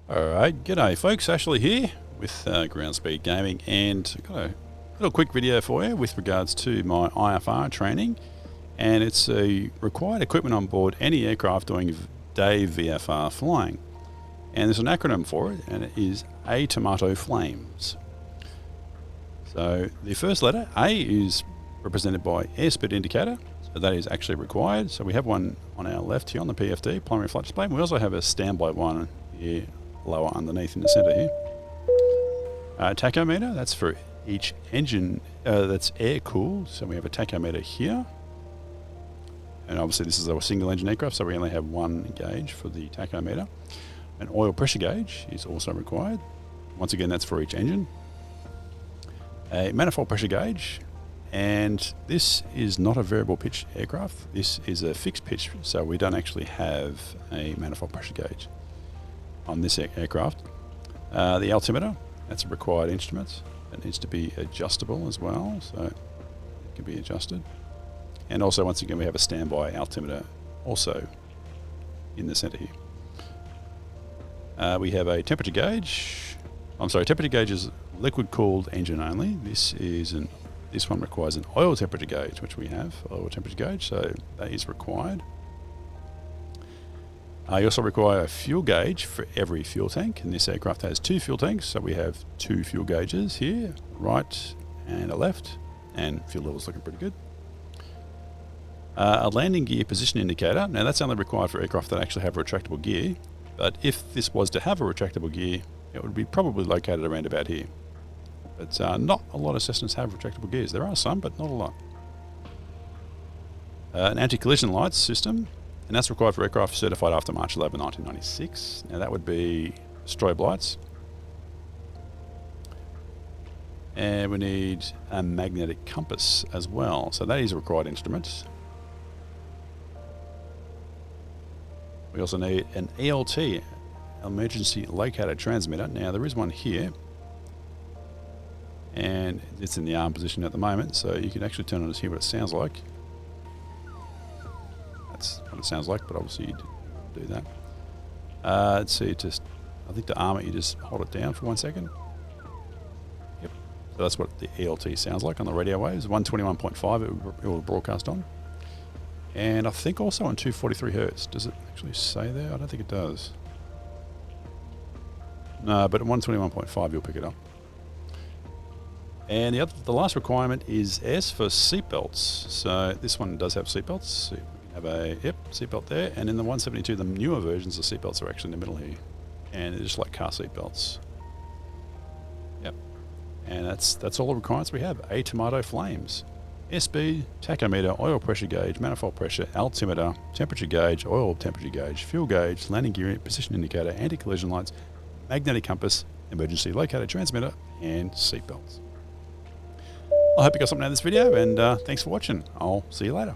Alright, g'day folks, Ashley here with Ground Speed Gaming, and I've got a little quick video for you with regards to my IFR training, and it's a required equipment on board any aircraft doing day VFR flying. And there's an acronym for it, and it is ATOMATOFLAMES. So the first letter, A, is represented by Airspeed Indicator, so that is actually required. So we have one on our left here on the PFD, primary flight display, and we also have a standby one here lower underneath in the center here. Tachometer, that's for each engine that's air cooled. So we have a tachometer here. And obviously this is a single engine aircraft, so we only have one gauge for the tachometer. An oil pressure gauge is also required. Once again, that's for each engine. A manifold pressure gauge, and this is not a variable pitch aircraft. This is a fixed pitch, so we don't actually have a manifold pressure gauge on this aircraft. The altimeter, that's a required instrument. It needs to be adjustable as well, so it can be adjusted. And also, once again, we have a standby altimeter also in the center here. We have a temperature gauge. Temperature gauge is liquid cooled engine only. This one requires an oil temperature gauge, which we have, oil temperature gauge, so that is required. You also require a fuel gauge for every fuel tank, and this aircraft has 2 fuel tanks, so we have 2 fuel gauges here, right and a left, and fuel level's looking pretty good. A landing gear position indicator. Now that's only required for aircraft that actually have retractable gear, but if this was to have a retractable gear, it would be probably located around about here. But not a lot of Cessnas have retractable gears. There are some, but not a lot. An anti-collision lights system, and that's required for aircraft certified after March 11, 1996. Now that would be strobe lights. And we need a magnetic compass as well. So that is a required instrument. We also need an E.L.T, emergency locator transmitter. Now there is one here, and it's in the arm position at the moment, so you can actually turn on to hear what it sounds like. That's what it sounds like, but obviously you do that. Let's see, I think to arm it, you just hold it down for 1 second. Yep. So that's what the E.L.T sounds like on the radio waves. 121.5 it will broadcast on. And I think also on 243 hertz. Does it actually say there? I don't think it does. No, but at 121.5 you'll pick it up. And the last requirement is S for seatbelts. So this one does have seatbelts. So we can have a seatbelt there. And in the 172, the newer versions, the seatbelts are actually in the middle here, and they're just like car seatbelts. Yep. And that's all the requirements we have. ATOMATOFLAMES. Airspeed, tachometer, oil pressure gauge, manifold pressure, altimeter, temperature gauge, oil temperature gauge, fuel gauge, landing gear, position indicator, anti-collision lights, magnetic compass, emergency locator transmitter, and seatbelts. I hope you got something out of this video, and thanks for watching. I'll see you later.